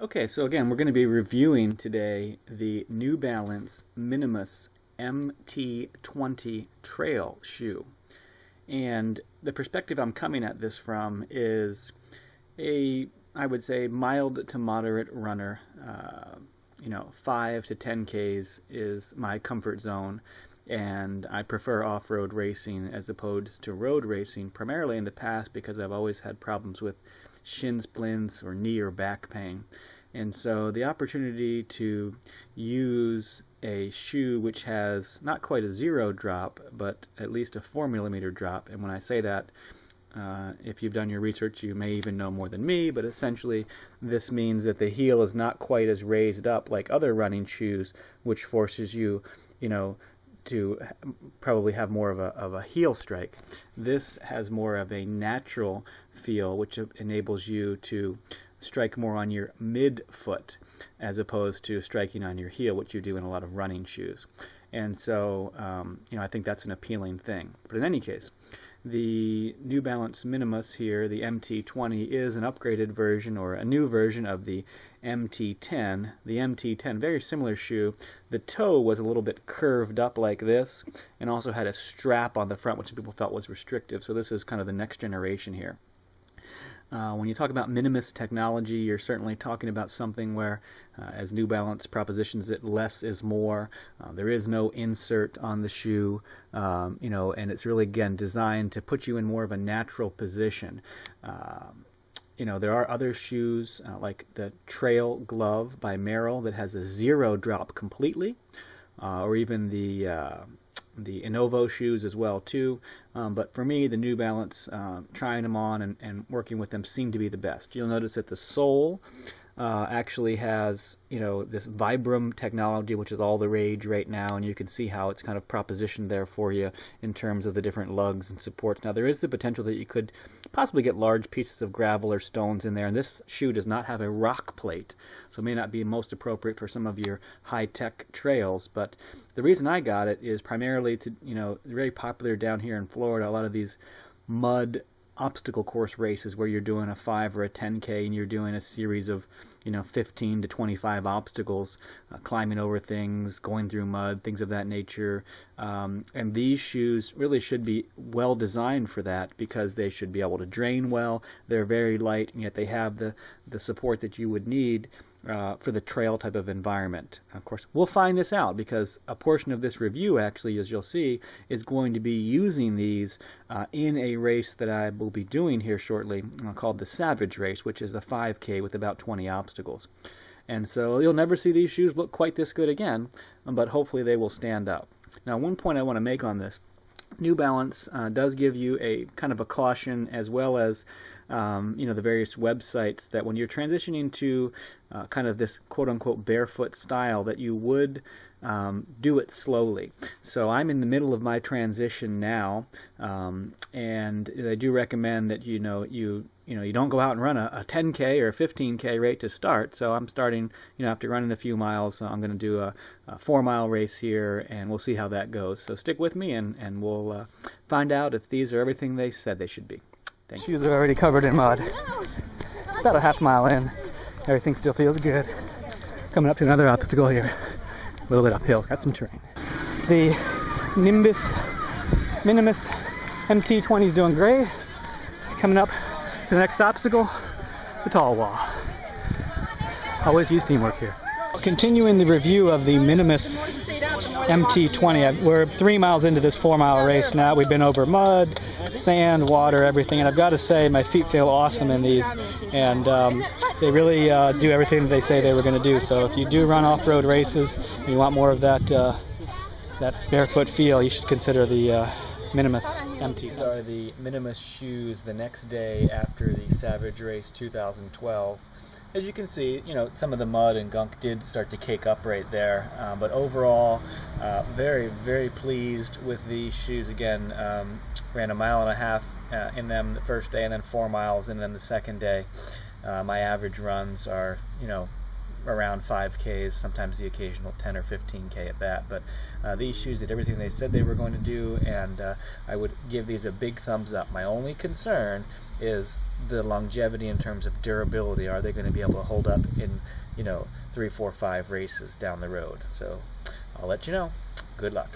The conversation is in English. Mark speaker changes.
Speaker 1: Okay, so again, we're going to be reviewing today the New Balance Minimus MT20 Trail Shoe. And the perspective I'm coming at this from is I would say, mild to moderate runner. 5 to 10 Ks is my comfort zone, and I prefer off-road racing as opposed to road racing, primarily in the past because I've always had problems with shin splints or knee or back pain. And so the opportunity to use a shoe which has not quite a zero drop, but at least a 4mm drop, and when I say that, if you've done your research, you may even know more than me, but essentially this means that the heel is not quite as raised up like other running shoes, which forces you, to probably have more of a heel strike. This has more of a natural feel, which enables you to strike more on your midfoot as opposed to striking on your heel, which you do in a lot of running shoes. And so, I think that's an appealing thing. But in any case, the New Balance Minimus here, the MT20, is an upgraded version or a new version of the MT10. The MT10, very similar shoe. The toe was a little bit curved up like this and also had a strap on the front, which people felt was restrictive. So this is kind of the next generation here. When you talk about Minimus technology, you're certainly talking about something where, as New Balance propositions it, less is more. There is no insert on the shoe, and it's really, again, designed to put you in more of a natural position. There are other shoes, like the Trail Glove by Merrell that has a zero drop completely, or even the Innovo shoes as well too, but for me the New Balance, trying them on and working with them, seem to be the best. You'll notice that the sole actually has this Vibram technology, which is all the rage right now, and you can see how it's kind of propositioned there for you in terms of the different lugs and supports. Now there is the potential that you could possibly get large pieces of gravel or stones in there, and this shoe does not have a rock plate, so it may not be most appropriate for some of your high-tech trails. But the reason I got it is primarily to, very popular down here in Florida, a lot of these mud obstacle course races where you're doing a 5 or a 10K and you're doing a series of 15 to 25 obstacles, climbing over things, going through mud, things of that nature, and these shoes really should be well designed for that because they should be able to drain well. They're very light, and yet they have the support that you would need for the trail type of environment. Of course, we'll find this out because a portion of this review, actually, as you'll see, is going to be using these in a race that I will be doing here shortly, called the Savage Race, which is a 5K with about 20 obstacles. And so you'll never see these shoes look quite this good again, but hopefully they will stand up. Now, one point I want to make on this: New Balance does give you a kind of a caution, as well as the various websites, that when you're transitioning to kind of this quote-unquote barefoot style, that you would do it slowly. So I'm in the middle of my transition now, and I do recommend that you don't go out and run a 10K or a 15K rate to start. So I'm starting, after running a few miles, so I'm going to do a 4-mile race here, and we'll see how that goes. So stick with me, and we'll find out if these are everything they said they should be. Thank you. Shoes are already covered in mud. About a half-mile in. Everything still feels good. Coming up to another obstacle here. A little bit uphill. Got some terrain. The Minimus MT20 is doing great. Coming up to the next obstacle, the tall wall. Always use teamwork here. Continuing the review of the Minimus MT20. We're 3 miles into this 4-mile race now. We've been over mud, sand, water, everything, and I've got to say my feet feel awesome in these, and they really do everything that they say they were going to do. So if you do run off-road races and you want more of that barefoot feel, you should consider the Minimus MT. These are the Minimus shoes the next day after the Savage Race 2012. As you can see, some of the mud and gunk did start to cake up right there, but overall, very, very pleased with these shoes. Again, ran 1.5 miles in them the first day, and then 4 miles in them the second day. My average runs are, around 5Ks, sometimes the occasional 10 or 15K at that. But these shoes did everything they said they were going to do, and I would give these a big thumbs up. My only concern is the longevity in terms of durability. Are they going to be able to hold up in 3, 4, 5 races down the road? So I'll let you know. Good luck.